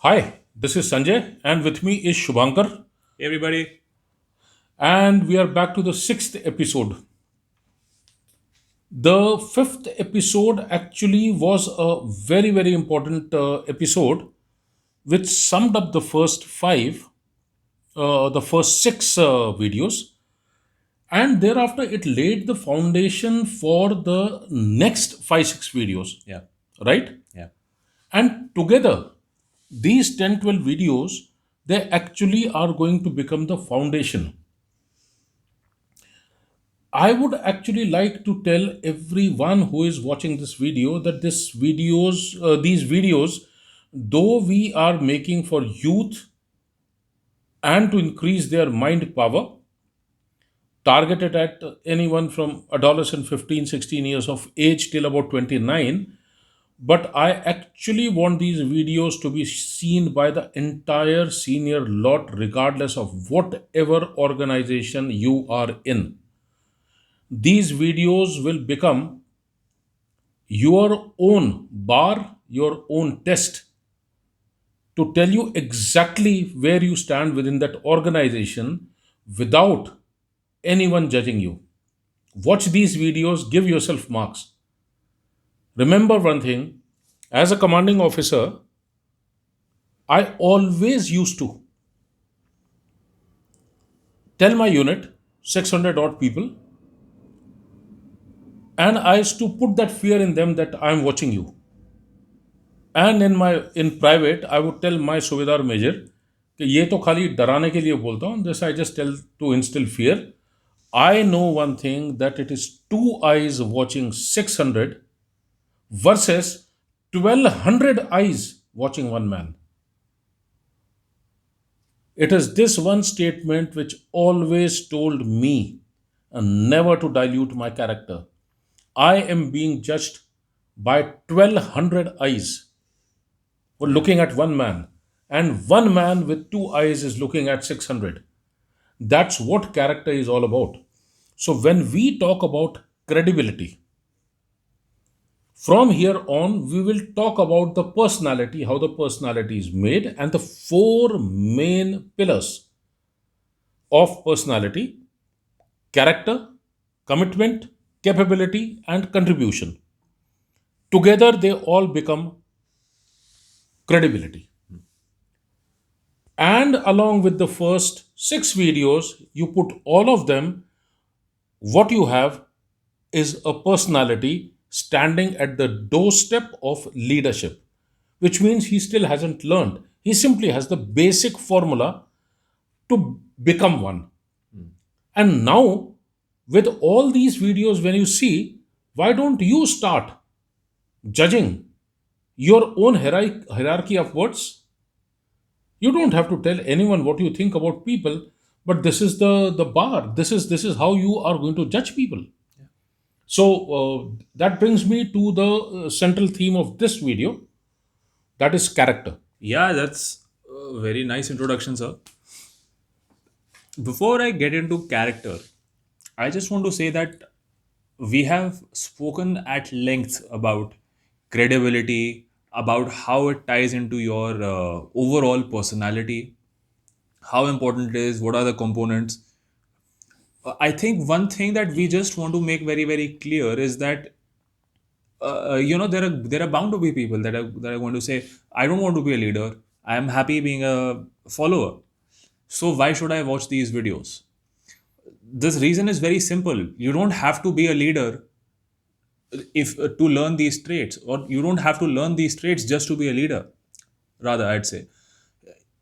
Hi, this is Sanjay, and with me is Shubhankar, Hey everybody. and we are back to the sixth episode. The fifth episode actually was a very, very important episode, which summed up the first five, the first six videos, and thereafter it laid the foundation for the next five, six videos, Yeah, right? yeah, And together, these 10, 12 videos, they actually are going to become the foundation. I would actually like to tell everyone who is watching this video that these videos, though we are making for youth and to increase their mind power, targeted at anyone from adolescent 15, 16 years of age till about 29. But I actually want these videos to be seen by the entire senior lot, regardless of whatever organization you are in. These videos will become your own bar, your own test to tell you exactly where you stand within that organization without anyone judging you. Watch these videos, give yourself marks. Remember one thing, as a commanding officer, I always used to tell my unit, 600 odd people, and I used to put that fear in them that I'm watching you. And in private I would tell my सूबेदार major कि ये तो खाली डराने के लिए बोलता हूँ this I just tell to instil fear I know one thing that it is two eyes watching 600 versus 1200 eyes watching one man. It is this one statement which always told me never to dilute my character. I am being judged by 1200 eyes were looking at one man, and one man with two eyes is looking at 600. That's what character is all about. So, when we talk about credibility, from here on, we will talk about the personality, how the personality is made, and the four main pillars of personality: character, commitment, capability, and contribution. Together, they all become credibility. And along with the first six videos, you put all of them, what you have is a personality standing at the doorstep of leadership, which means he still hasn't learned. He simply has the basic formula to become one. And now, with all these videos, when you see, why don't you start judging your own hierarchy of words? You don't have to tell anyone what you think about people, but this is the bar. This is how you are going to judge people. So that brings me to the central theme of this video, that is character. yeah. That's a very nice introduction, sir. Before I get into character, I just want to say that we have spoken at length about credibility, about how it ties into your overall personality, how important it is, what are the components. I think one thing that we just want to make very, very clear is that there are bound to be people that are going to say, I don't want to be a leader. I am happy being a follower. So why should I watch these videos? This reason is very simple. You don't have to be a leader if to learn these traits, or you don't have to learn these traits just to be a leader. Rather, I'd say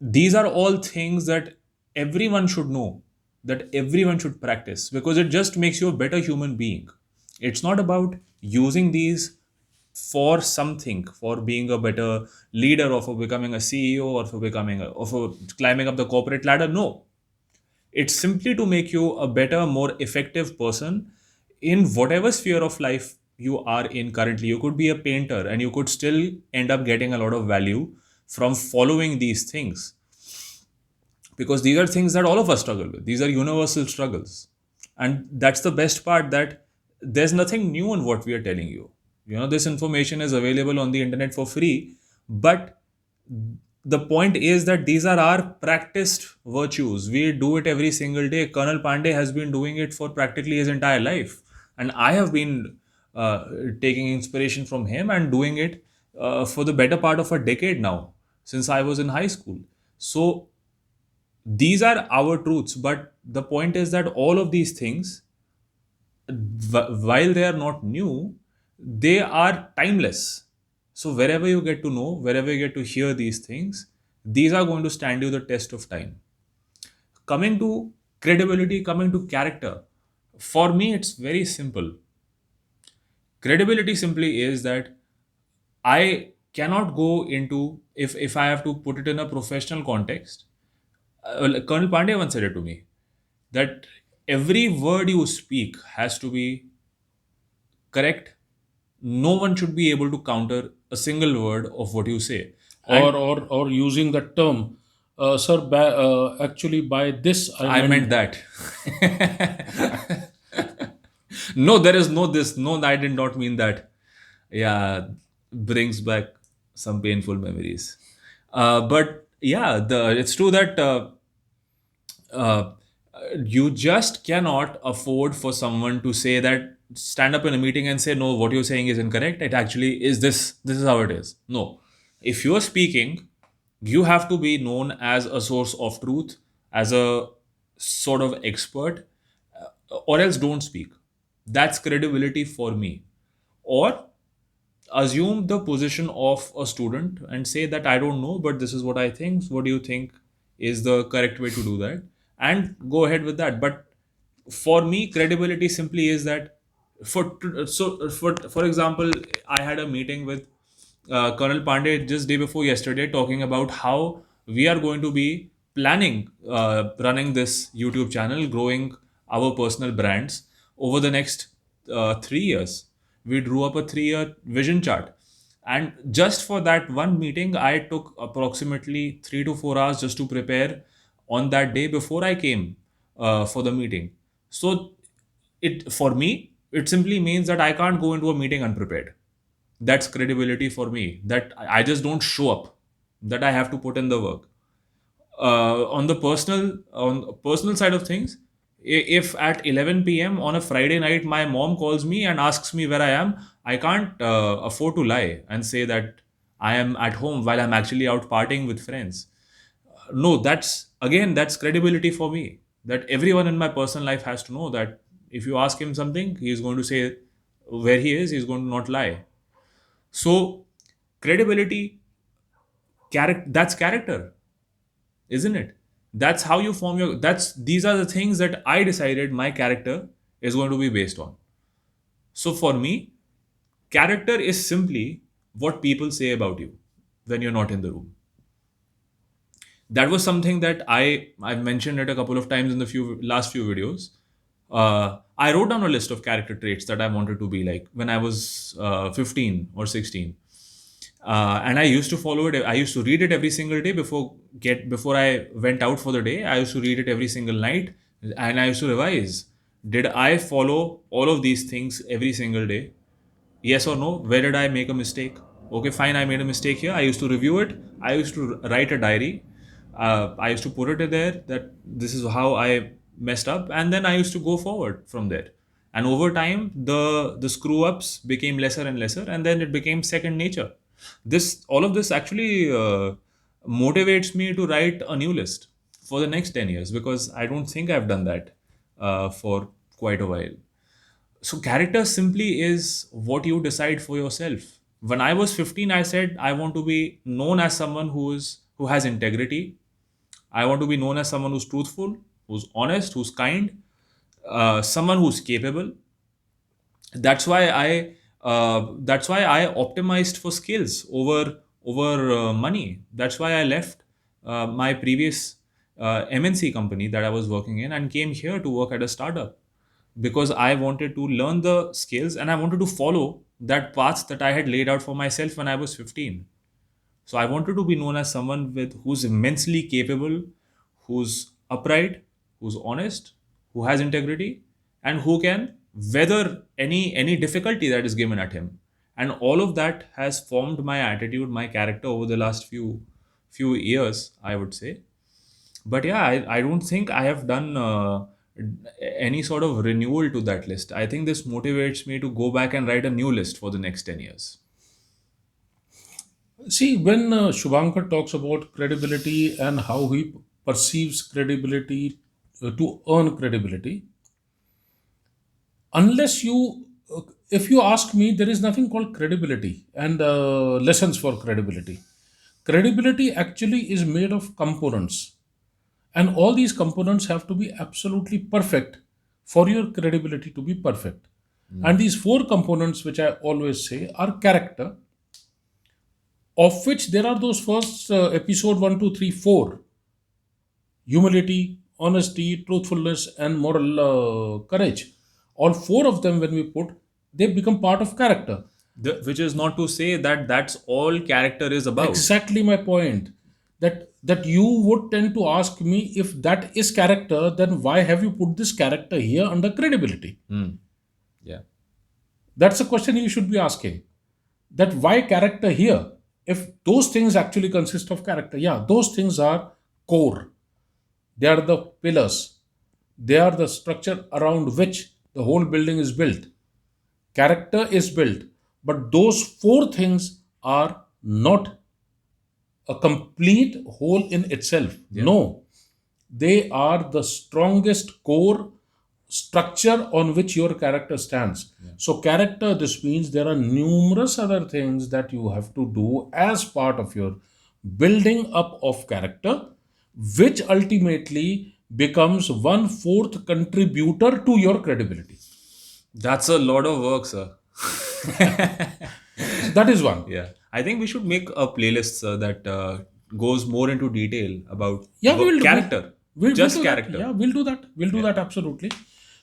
these are all things that everyone should know, that everyone should practice, because it just makes you a better human being. It's not about using these for something, for being a better leader, or for becoming a CEO, or for climbing up the corporate ladder. No, it's simply to make you a better, more effective person in whatever sphere of life you are in currently. You could be a painter and you could still end up getting a lot of value from following these things, because these are things that all of us struggle with. These are universal struggles. And that's the best part, that there's nothing new in what we are telling you. This information is available on the internet for free, but the point is that these are our practiced virtues. We do it every single day. Colonel Pandey has been doing it for practically his entire life, and I have been taking inspiration from him and doing it for the better part of a decade now, since I was in high school. So these are our truths, but the point is that all of these things, while they are not new, they are timeless. So wherever you get to know, wherever you get to hear these things, these are going to stand you the test of time. Coming to credibility, coming to character, for me it's very simple. Credibility simply is that I cannot go into, if I have to put it in a professional context, like Colonel Pandey once said it to me, that every word you speak has to be correct. No one should be able to counter a single word of what you say. And or using the term, sir, actually by this I I meant meant. that. No, there is no this. No, I did not mean that. Yeah, brings back some painful memories. But yeah, it's true that uh, you just cannot afford for someone to say that, stand up in a meeting and say, no, what you're saying is incorrect. It actually is this. This is how it is. No. If you're speaking, you have to be known as a source of truth, as a sort of expert, or else don't speak. That's credibility for me. Or assume the position of a student and say that I don't know, but this is what I think. What do you think is the correct way to do that? And go ahead with that. But for me, credibility simply is that, for example, I had a meeting with Colonel Pandey just day before yesterday, talking about how we are going to be planning running this YouTube channel, growing our personal brands over the next 3 years. We drew up a 3-year vision chart, and just for that one meeting, I took approximately 3 to 4 hours just to prepare on that day before I came for the meeting. So it, for me, it simply means that I can't go into a meeting unprepared. That's credibility for me, that I just don't show up, that I have to put in the work. On the personal side of things, if at 11 p.m. on a Friday night my mom calls me and asks me where I am, I can't afford to lie and say that I am at home while I'm actually out partying with friends. No, that's credibility for me, that everyone in my personal life has to know that if you ask him something, he is going to say where he is, he's going to not lie. So credibility, that's character, isn't it? That's how you form your, that's these are the things that I decided my character is going to be based on. So for me, character is simply what people say about you when you're not in the room. That was something that I've mentioned it a couple of times in the last few videos. I wrote down a list of character traits that I wanted to be like when I was 15 or 16, and I used to follow it. I used to read it every single day before I went out for the day. I used to read it every single night, and I used to revise. Did I follow all of these things every single day? Yes or no? Where did I make a mistake? Okay, fine, I made a mistake here. I used to review it. I used to write a diary. I used to put it there that this is how I messed up, and then I used to go forward from there. And over time, the screw ups became lesser and lesser, and then it became second nature. All of this actually motivates me to write a new list for the next 10 years, because I don't think I've done that for quite a while. So character simply is what you decide for yourself. When I was 15, I said I want to be known as someone who has integrity. I want to be known as someone who's truthful, who's honest, who's kind, someone who's capable. That's why I optimized for skills over money. That's why I left my previous MNC company that I was working in and came here to work at a startup, because I wanted to learn the skills and I wanted to follow that path that I had laid out for myself when I was 15. So I wanted to be known as someone who's immensely capable, who's upright, who's honest, who has integrity, and who can weather any difficulty that is given at him. And all of that has formed my attitude, my character over the last few years, I would say. But yeah, I don't think I have done any sort of renewal to that list. I think this motivates me to go back and write a new list for the next 10 years. See, when Shubhankar talks about credibility and how he perceives credibility to earn credibility, unless you, if you ask me, there is nothing called credibility and lessons for credibility. Credibility actually is made of components, and all these components have to be absolutely perfect for your credibility to be perfect. And these four components, which I always say, are character, of which there are those first episode one, two, three, four: humility, honesty, truthfulness, and moral courage. All four of them, when we put, they become part of character. Which is not to say that that's all character is about. Exactly my point. That you would tend to ask me, if that is character, then why have you put this character here under credibility? Yeah. That's a question you should be asking. That why character here? If those things actually consist of character, yeah, those things are core. They are the pillars. They are the structure around which the whole building is built. Character is built, but those four things are not a complete whole in itself. No, they are the strongest core structure on which your character stands. So, character, this means there are numerous other things that you have to do as part of your building up of character, which ultimately becomes one fourth contributor to your credibility. That's a lot of work, sir. That is one. Yeah. I think we should make a playlist, sir, that goes more into detail about Yeah, we will do. character. We'll Just do that. character. Yeah, we'll do that. We'll do that absolutely.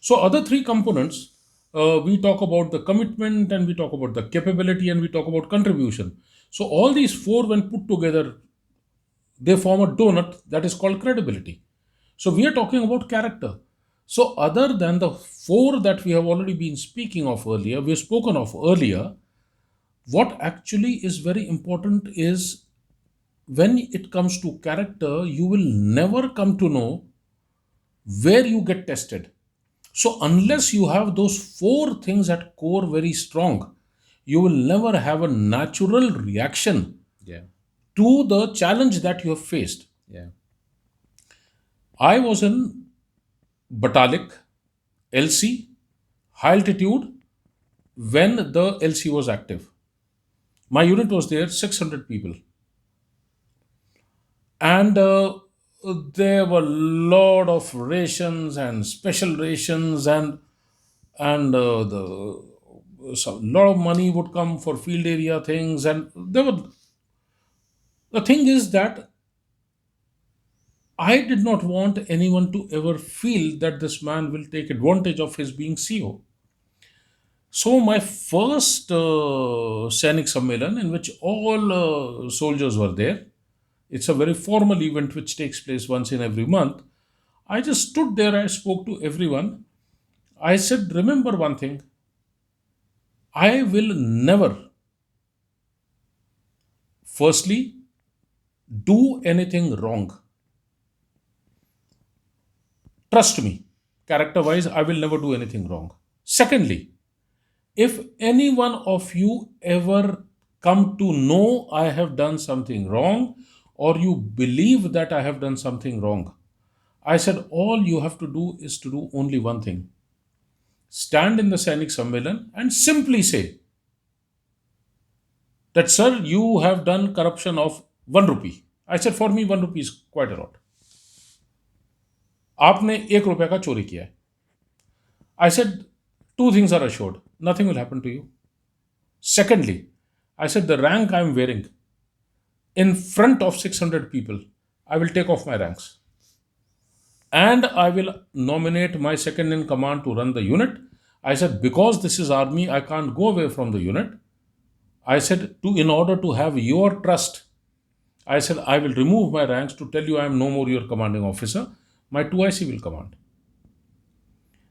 So, other three components, we talk about the commitment, and we talk about the capability, and we talk about contribution. So, all these four, when put together, they form a donut that is called credibility. So, we are talking about character. So, other than the four that we have already been speaking of earlier, we have spoken of earlier, what actually is very important is, when it comes to character, you will never come to know where you get tested. So, unless you have those four things at core very strong, you will never have a natural reaction Yeah. to the challenge that you have faced. Yeah. I was in Batalik, LC, high altitude, when the LC was active. My unit was there, 600 people. And there were a lot of rations and special rations, and the so lot of money would come for field area things. And there were, the thing is that I did not want anyone to ever feel that this man will take advantage of his being CO. So my first Sainik Sammelan, in which all soldiers were there, it's a very formal event which takes place once in every month. I just stood there, I spoke to everyone. I said, remember one thing, I will never, firstly, do anything wrong. Trust me, character wise, I will never do anything wrong. Secondly, if any one of you ever come to know I have done something wrong, or you believe that I have done something wrong, I said, all you have to do is to do only one thing: stand in the Sainik Sammelan and simply say that, sir, you have done corruption of 1 rupee. I said, for me, 1 rupee is quite a lot. आपने 1 रुपए का चोरी किया है. I said, two things are assured: nothing will happen to you. Secondly, I said, the rank I am wearing in front of 600 people, I will take off my ranks. And I will nominate my second in command to run the unit. I said, because this is army, I can't go away from the unit. I said, in order to have your trust, I said, I will remove my ranks to tell you I am no more your commanding officer. My 2IC will command.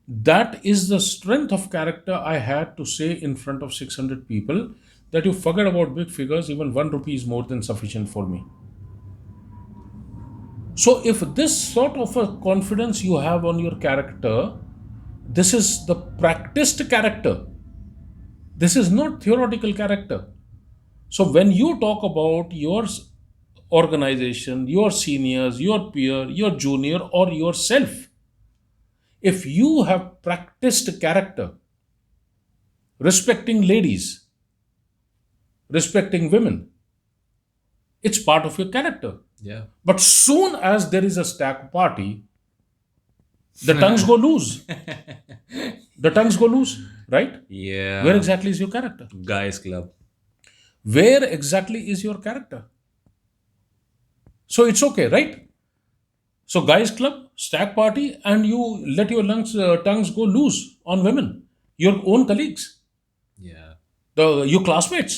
That is the strength of character I had to say in front of 600 people, that you forget about big figures, even 1 rupee is more than sufficient for me. So if this sort of a confidence you have on your character, this is the practiced character, this is not theoretical character. So when you talk about your organization, your seniors, your peer, your junior, or yourself, if you have practiced character, respecting ladies, respecting women, it's part of your character. Yeah. But soon as there is a stack party, the tongues go loose. The tongues go loose, right? Yeah. Where exactly is your character? Guys club. Where exactly is your character? So it's okay, right? So guys club, stack party, and you let your tongues go loose on women, your own colleagues, Yeah. your classmates.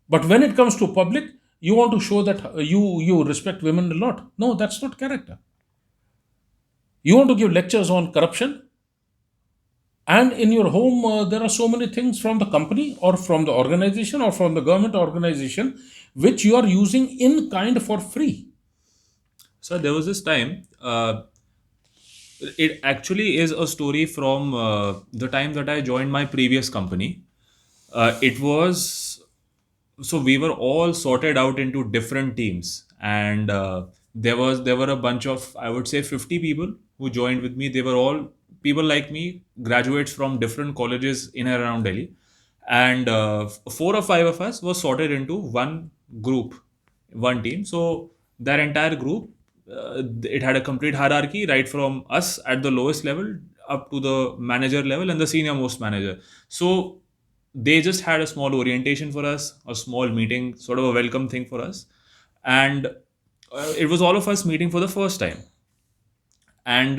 But when it comes to public, you want to show that you respect women a lot. No, that's not character. You want to give lectures on corruption, and in your home there are so many things from the company or from the organization or from the government organization which you are using in kind for free. So there was this time. It actually is a story from the time that I joined my previous company. It was so we were all sorted out into different teams, and there were a bunch of, I would say, 50 people who joined with me. They were all people like me, graduates from different colleges in and around Delhi, and four or five of us were sorted into one group, one team. So that entire group, it had a complete hierarchy, right from us at the lowest level up to the manager level and the senior most manager. So they just had a small orientation for us, a small meeting, sort of a welcome thing for us. And it was all of us meeting for the first time. And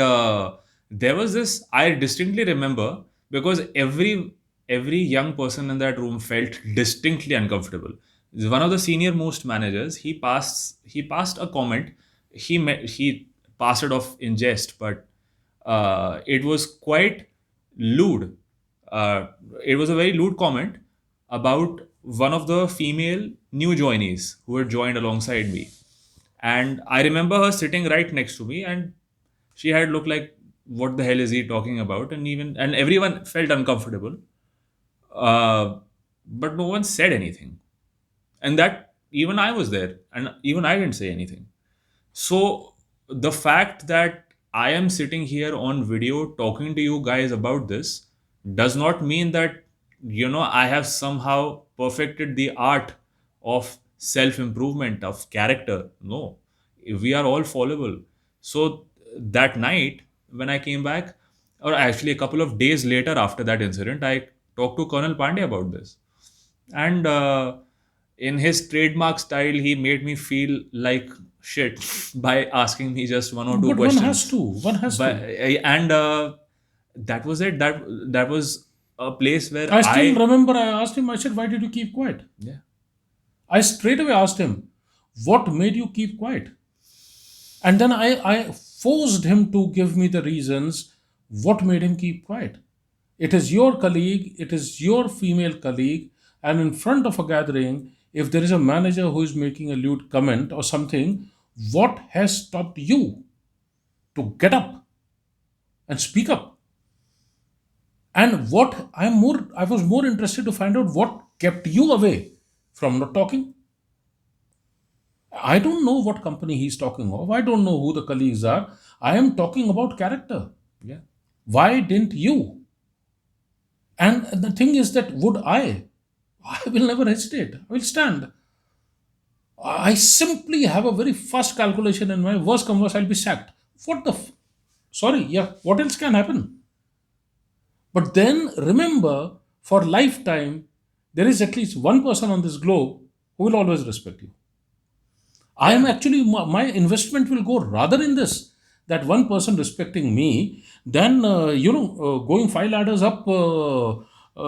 there was this, I distinctly remember, because every young person in that room felt distinctly uncomfortable. One of the senior most managers, he passed a comment. He passed it off in jest, but it was quite lewd. It was a very lewd comment about one of the female new joinees who had joined alongside me. And I remember her sitting right next to me, and she had looked like, what the hell is he talking about? And everyone felt uncomfortable. Uh, but no one said anything. And that even I was there, and even I didn't say anything. So the fact that I am sitting here on video talking to you guys about this does not mean that, I have somehow perfected the art of self improvement, of character. No, we are all fallible. So that night when I came back, or actually a couple of days later after that incident, I talked to Colonel Pandey about this. And in his trademark style, he made me feel like shit by asking me just one or two But questions. one has But to. and that was it. That was a place where I still I, remember I asked him, I said, why did you keep quiet? yeah. I straight away asked him, what made you keep quiet? And then I forced him to give me the reasons what made him keep quiet. It is your colleague, it is your female colleague, and in front of a gathering, if there is a manager who is making a lewd comment or something, what has stopped you to get up and speak up? And I was more interested to find out what kept you away from not talking. I don't know what company he's talking of. I don't know who the colleagues are. I am talking about character. Yeah. Why didn't you? And the thing is that would I? I will never hesitate. I will stand. I simply have a very fast calculation in my worst come worst, I'll be sacked. What the? Sorry, yeah. What else can happen? But then remember, for lifetime, there is at least one person on this globe who will always respect you. I am Yeah. actually, my investment will go rather in this, that one person respecting me than, going five ladders up,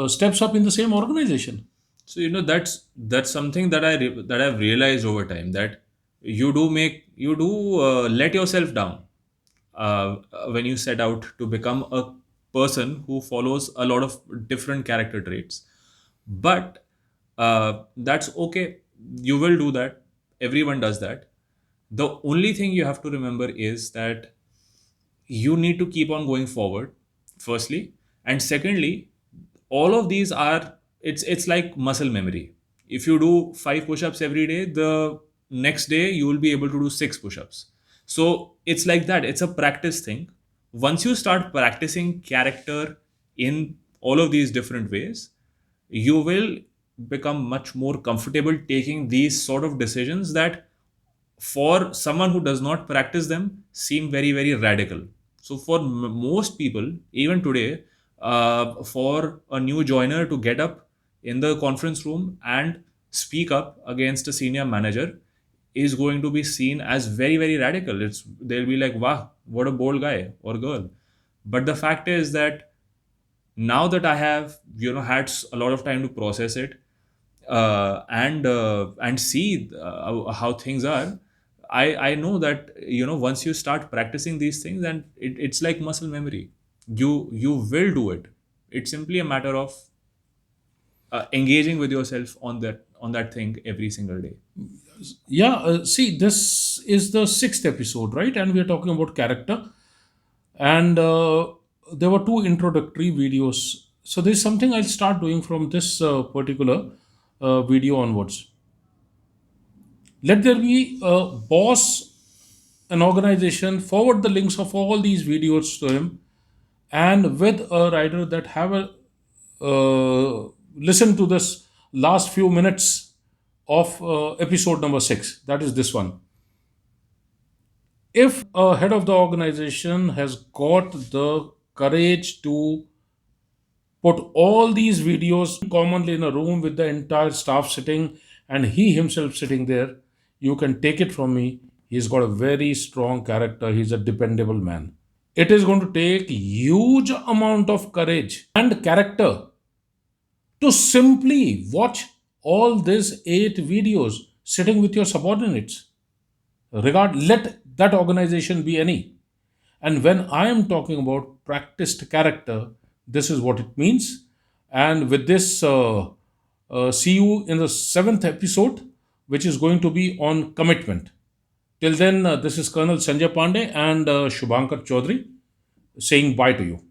steps up in the same organization. So that's something that that I've realized over time, that you do let yourself down when you set out to become a person who follows a lot of different character traits. But that's okay. You will do that. Everyone does that. The only thing you have to remember is that you need to keep on going forward, firstly, and secondly, all of these are, it's like muscle memory. If you do 5 push-ups every day, the next day you will be able to do 6 push-ups. So it's like that, it's a practice thing. Once you start practicing character in all of these different ways, you will become much more comfortable taking these sort of decisions that, for someone who does not practice them, seem very very radical. So for most people, even today, for a new joiner to get up in the conference room and speak up against a senior manager is going to be seen as very very radical. It's, they'll be like, wow, what a bold guy or girl. But the fact is that now that I have, had a lot of time to process it, and see how things are, I know that, once you start practicing these things, and it's like muscle memory, you will do it. It's simply a matter of engaging with yourself on that thing every single day. Yeah, see, this is the sixth episode, right? And we are talking about character. And there were two introductory videos. So there's something I'll start doing from this particular video onwards. Let there be a boss, an organization, forward the links of all these videos to him, and with a writer that have a listen to this last few minutes of episode number 6, that is this one. If a head of the organization has got the courage to put all these videos commonly in a room with the entire staff sitting and he himself sitting there, you can take it from me, he's got a very strong character, he's a dependable man. It is going to take huge amount of courage and character to simply watch all these 8 videos sitting with your subordinates. Let that organization be any. And when I am talking about practiced character, this is what it means. And with this, see you in the 7th episode, which is going to be on commitment. Till then, this is Colonel Sanjay Pandey and Shubhankar Chaudhary saying bye to you.